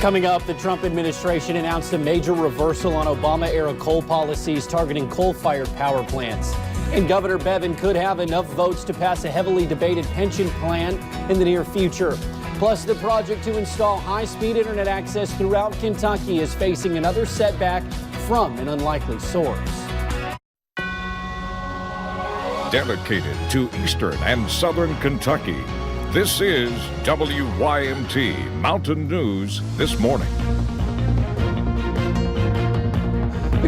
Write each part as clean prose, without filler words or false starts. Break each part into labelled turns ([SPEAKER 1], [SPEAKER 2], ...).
[SPEAKER 1] Coming up, the Trump administration announced a major reversal on Obama-era coal policies targeting coal-fired power plants. And Governor Bevin could have enough votes to pass a heavily debated pension plan in the near future. Plus, the project to install high-speed internet access throughout Kentucky is facing another setback from an unlikely source.
[SPEAKER 2] Dedicated to Eastern and Southern Kentucky, this is WYMT Mountain News This Morning.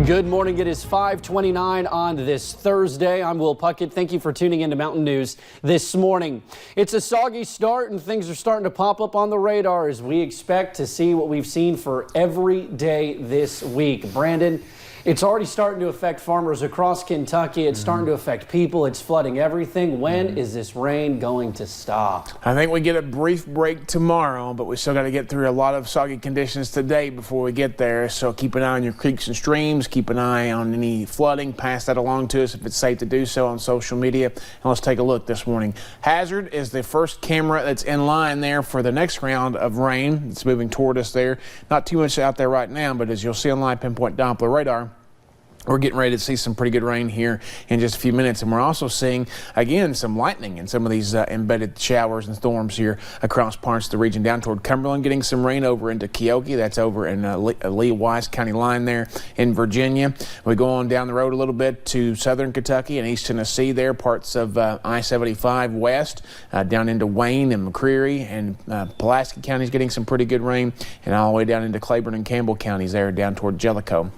[SPEAKER 1] Good morning. It is 5:29 on this Thursday. I'm Will Puckett. Thank you for tuning into Mountain News this morning. It's a soggy start and things are starting to pop up on the radar as we expect to see what we've seen for every day this week. Brandon, it's already starting to affect farmers across Kentucky. It's starting to affect people. It's flooding everything. When is this rain going to stop?
[SPEAKER 3] I think we get a brief break tomorrow, but we still got to get through a lot of soggy conditions today before we get there. So keep an eye on your creeks and streams. Keep an eye on any flooding. Pass that along to us if it's safe to do so on social media. And let's take a look this morning. Hazard is the first camera that's in line there for the next round of rain. It's moving toward us there. Not too much out there right now, but as you'll see on live pinpoint Doppler radar, we're getting ready to see some pretty good rain here in just a few minutes. And we're also seeing, again, some lightning in some of these embedded showers and storms here across parts of the region down toward Cumberland, getting some rain over into Keokee. That's over in Lee-Wise County line there in Virginia. We go on down the road a little bit to southern Kentucky and East Tennessee there, parts of I-75 west, down into Wayne and McCreary and Pulaski counties getting some pretty good rain, and all the way down into Claiborne and Campbell counties there down toward Jellicoe.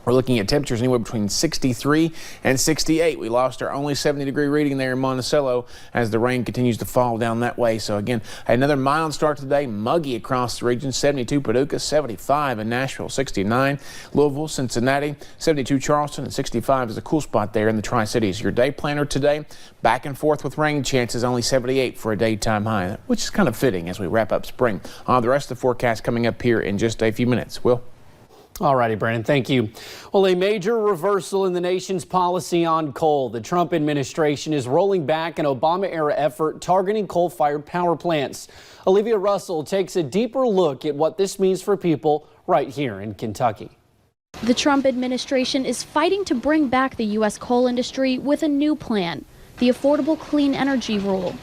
[SPEAKER 3] We're looking at temperatures anywhere between 63 and 68. We lost our only 70-degree reading there in Monticello as the rain continues to fall down that way. So again, another mild start today, muggy across the region. 72 Paducah, 75 in Nashville, 69 Louisville, Cincinnati, 72 Charleston, and 65 is a cool spot there in the Tri-Cities. Your day planner today, back and forth with rain chances, only 78 for a daytime high, which is kind of fitting as we wrap up spring. The rest of the forecast coming up here in just a few minutes. Will?
[SPEAKER 1] All righty, Brandon, thank you. Well, a major reversal in the nation's policy on coal. The Trump administration is rolling back an Obama-era effort targeting coal-fired power plants. Olivia Russell takes a deeper look at what this means for people right here in Kentucky.
[SPEAKER 4] The Trump administration is fighting to bring back the U.S. coal industry with a new plan, the Affordable Clean Energy Rule.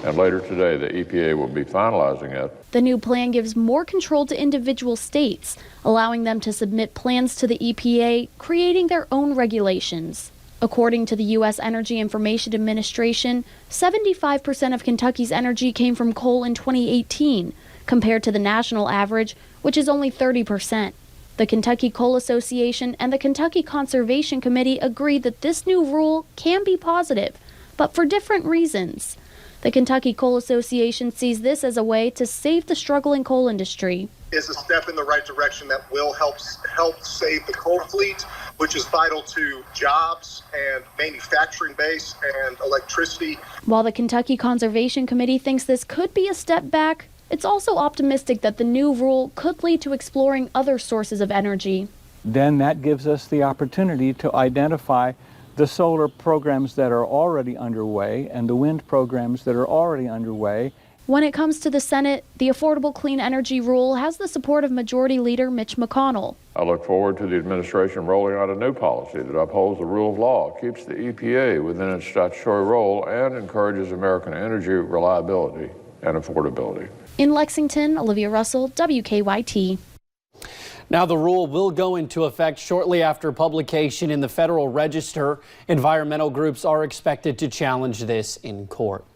[SPEAKER 5] And later today, the EPA will be finalizing it.
[SPEAKER 4] The new plan gives more control to individual states, allowing them to submit plans to the EPA, creating their own regulations. According to the U.S. Energy Information Administration, 75% of Kentucky's energy came from coal in 2018, compared to the national average, which is only 30%. The Kentucky Coal Association and the Kentucky Conservation Committee agreed that this new rule can be positive, but for different reasons. The Kentucky Coal Association sees this as a way to save the struggling coal industry.
[SPEAKER 6] It's a step in the right direction that will help save the coal fleet, which is vital to jobs and manufacturing base and electricity.
[SPEAKER 4] While the Kentucky Conservation Committee thinks this could be a step back, it's also optimistic that the new rule could lead to exploring other sources of energy.
[SPEAKER 7] Then that gives us the opportunity to identify the solar programs that are already underway and the wind programs that are already underway.
[SPEAKER 4] When it comes to the Senate, the Affordable Clean Energy Rule has the support of Majority Leader Mitch McConnell.
[SPEAKER 5] I look forward to the administration rolling out a new policy that upholds the rule of law, keeps the EPA within its statutory role, and encourages American energy reliability and affordability.
[SPEAKER 4] In Lexington, Olivia Russell, WKYT.
[SPEAKER 1] Now, the rule will go into effect shortly after publication in the Federal Register. Environmental groups are expected to challenge this in court.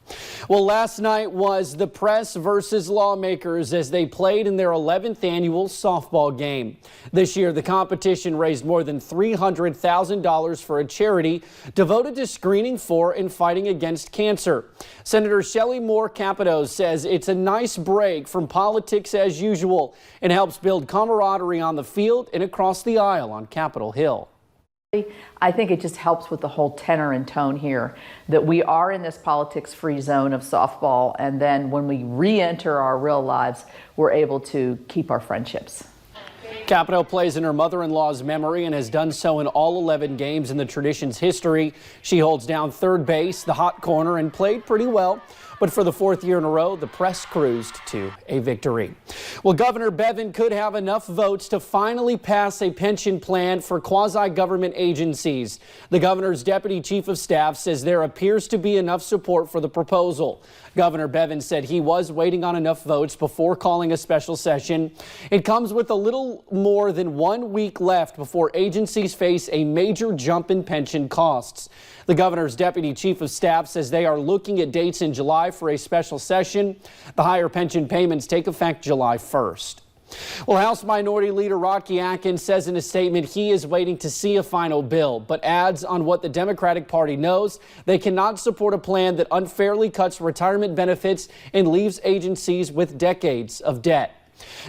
[SPEAKER 1] Well, last night was the press versus lawmakers as they played in their 11th annual softball game. This year, the competition raised more than $300,000 for a charity devoted to screening for and fighting against cancer. Senator Shelley Moore Capito says it's a nice break from politics as usual and helps build camaraderie on the field and across the aisle on Capitol Hill.
[SPEAKER 8] I think it just helps with the whole tenor and tone here that we are in this politics-free zone of softball, and then when we re-enter our real lives, we're able to keep our friendships.
[SPEAKER 1] Capito plays in her mother-in-law's memory and has done so in all 11 games in the tradition's history. She holds down third base, the hot corner, and played pretty well. But for the fourth year in a row, the press cruised to a victory. Well, Governor Bevin could have enough votes to finally pass a pension plan for quasi-government agencies. The governor's deputy chief of staff says there appears to be enough support for the proposal. Governor Bevin said he was waiting on enough votes before calling a special session. It comes with a little more than 1 week left before agencies face a major jump in pension costs. The governor's deputy chief of staff says they are looking at dates in July for a special session. The higher pension payments take effect July 1st. Well, House Minority Leader Rocky Atkins says in a statement he is waiting to see a final bill, but adds on what the Democratic Party knows, they cannot support a plan that unfairly cuts retirement benefits and leaves agencies with decades of debt.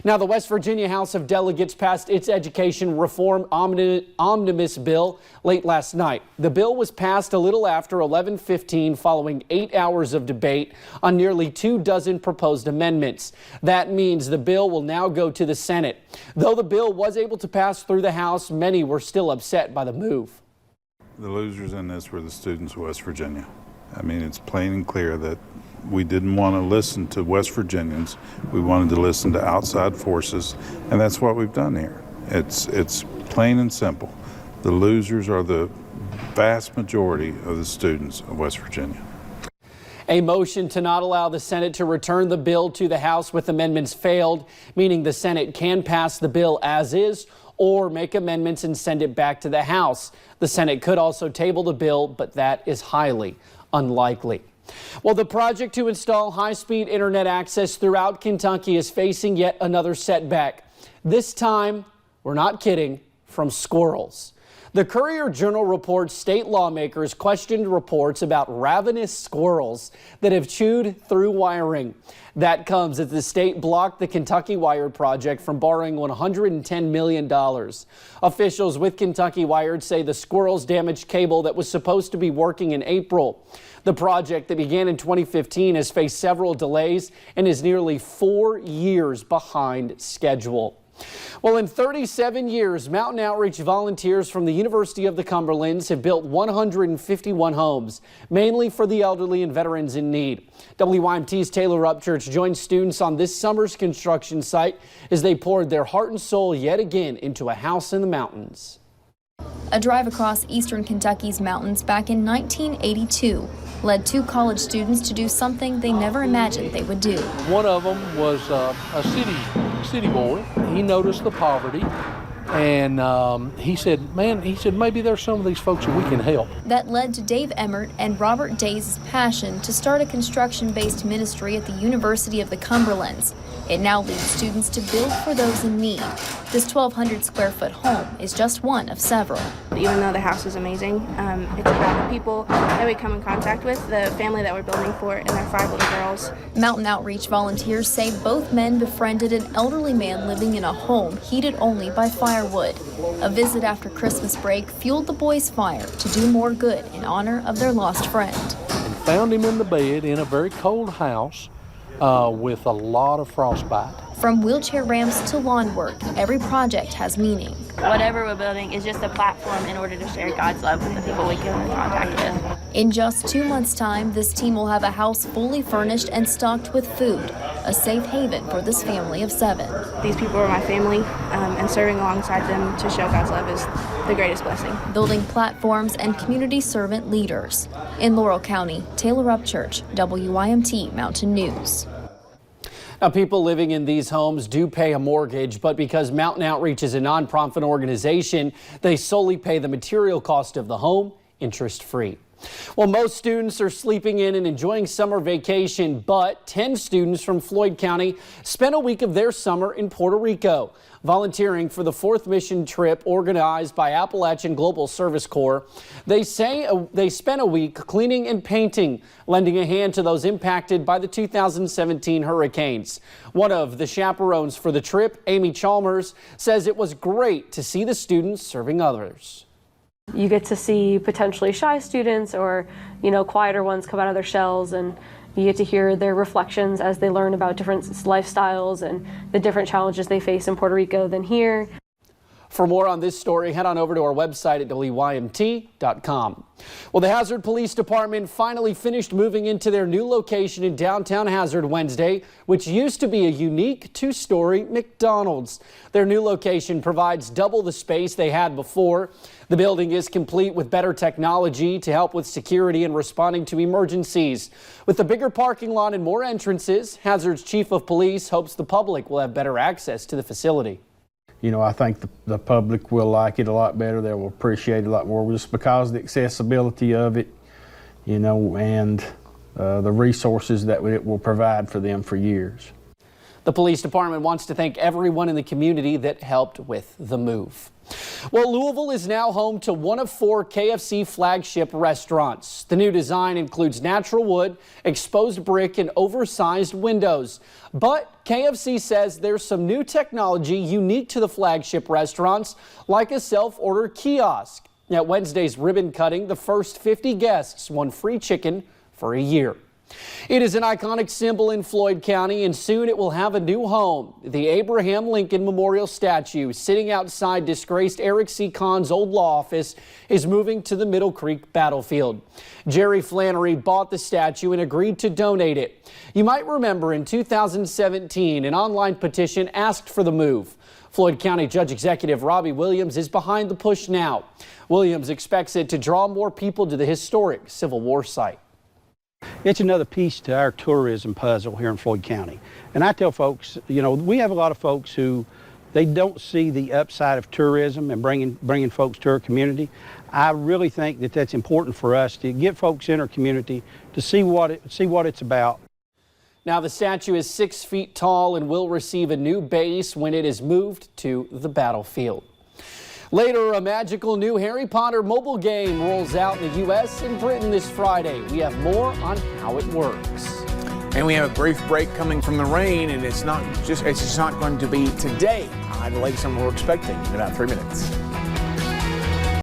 [SPEAKER 1] Now, the West Virginia House of Delegates passed its education reform omnibus bill late last night. The bill was passed a little after 11:15 following 8 hours of debate on nearly 24 proposed amendments. That means the bill will now go to the Senate. Though the bill was able to pass through the House, many were still upset by the move.
[SPEAKER 9] The losers in this were the students of West Virginia. I mean, it's plain and clear that we didn't want to listen to West Virginians. We wanted to listen to outside forces, and that's what we've done here. It's plain and simple. The losers are the vast majority of the students of West Virginia.
[SPEAKER 1] A motion to not allow the Senate to return the bill to the House with amendments failed, meaning the Senate can pass the bill as is or make amendments and send it back to the House. The Senate could also table the bill, but that is highly unlikely. Well, the project to install high-speed internet access throughout Kentucky is facing yet another setback. This time, we're not kidding, from squirrels. The Courier-Journal reports state lawmakers questioned reports about ravenous squirrels that have chewed through wiring. That comes as the state blocked the Kentucky Wired project from borrowing $110 million. Officials with Kentucky Wired say the squirrels damaged cable that was supposed to be working in April. The project that began in 2015 has faced several delays and is nearly 4 years behind schedule. Well, in 37 years, Mountain Outreach volunteers from the University of the Cumberlands have built 151 homes, mainly for the elderly and veterans in need. WYMT's Taylor Upchurch joined students on this summer's construction site as they poured their heart and soul yet again into a house in the mountains.
[SPEAKER 10] A drive across eastern Kentucky's mountains back in 1982 led two college students to do something they never imagined they would do.
[SPEAKER 11] One of them was a city boy. He noticed the poverty, and he said, maybe there's some of these folks that we can help.
[SPEAKER 10] That led to Dave Emmert and Robert Day's passion to start a construction-based ministry at the University of the Cumberlands. It now leads students to build for those in need. This 1,200 square foot home is just one of several.
[SPEAKER 12] Even though the house is amazing, it's about the people that we come in contact with, the family that we're building for, and their 5 little girls.
[SPEAKER 10] Mountain Outreach volunteers say both men befriended an elderly man living in a home heated only by firewood. A visit after Christmas break fueled the boys' fire to do more good in honor of their lost friend.
[SPEAKER 11] And found him in the bed in a very cold house with a lot of frostbite.
[SPEAKER 10] From wheelchair ramps to lawn work, every project has meaning.
[SPEAKER 12] Whatever we're building is just a platform in order to share God's love with the people we come in contact with.
[SPEAKER 10] In just 2 months' time, this team will have a house fully furnished and stocked with food, a safe haven for this family of 7.
[SPEAKER 12] These people are my family, and serving alongside them to show God's love is the greatest blessing.
[SPEAKER 10] Building platforms and community servant leaders. In Laurel County, Taylor Upchurch, WYMT Mountain News.
[SPEAKER 1] Now, people living in these homes do pay a mortgage, but because Mountain Outreach is a nonprofit organization, they solely pay the material cost of the home interest-free. Well, most students are sleeping in and enjoying summer vacation, but 10 students from Floyd County spent a week of their summer in Puerto Rico, volunteering for the 4th mission trip organized by Appalachian Global Service Corps. They say they spent a week cleaning and painting, lending a hand to those impacted by the 2017 hurricanes. One of the chaperones for the trip, Amy Chalmers, says it was great to see the students serving others.
[SPEAKER 13] You get to see potentially shy students or, quieter ones come out of their shells, and you get to hear their reflections as they learn about different lifestyles and the different challenges they face in Puerto Rico than here.
[SPEAKER 1] For more on this story, head on over to our website at WYMT.com. Well, the Hazard Police Department finally finished moving into their new location in downtown Hazard Wednesday, which used to be a unique two-story McDonald's. Their new location provides double the space they had before. The building is complete with better technology to help with security and responding to emergencies. With the bigger parking lot and more entrances, Hazard's chief of police hopes the public will have better access to the facility.
[SPEAKER 14] You know, I think the public will like it a lot better. They will appreciate it a lot more just because of the accessibility of it, you know, and the resources that it will provide for them for years.
[SPEAKER 1] The police department wants to thank everyone in the community that helped with the move. Well, Louisville is now home to one of 4 KFC flagship restaurants. The new design includes natural wood, exposed brick, and oversized windows. But KFC says there's some new technology unique to the flagship restaurants, like a self-order kiosk. At Wednesday's ribbon cutting, the first 50 guests won free chicken for a year. It is an iconic symbol in Floyd County, and soon it will have a new home. The Abraham Lincoln Memorial statue sitting outside disgraced Eric C. Kahn's old law office is moving to the Middle Creek battlefield. Jerry Flannery bought the statue and agreed to donate it. You might remember in 2017, an online petition asked for the move. Floyd County Judge Executive Robbie Williams is behind the push now. Williams expects it to draw more people to the historic Civil War site.
[SPEAKER 15] It's another piece to our tourism puzzle here in Floyd County. And I tell folks, you know, we have a lot of folks who they don't see the upside of tourism and bringing folks to our community. I really think that that's important for us to get folks in our community to see what it's about.
[SPEAKER 1] Now the statue is 6 feet tall and will receive a new base when it is moved to the battlefield. Later, a magical new Harry Potter mobile game rolls out in the U.S. and Britain this Friday. We have more on how it works.
[SPEAKER 3] And we have a brief break coming from the rain, and it's just not going to be today. The latest one we're expecting in about 3 minutes.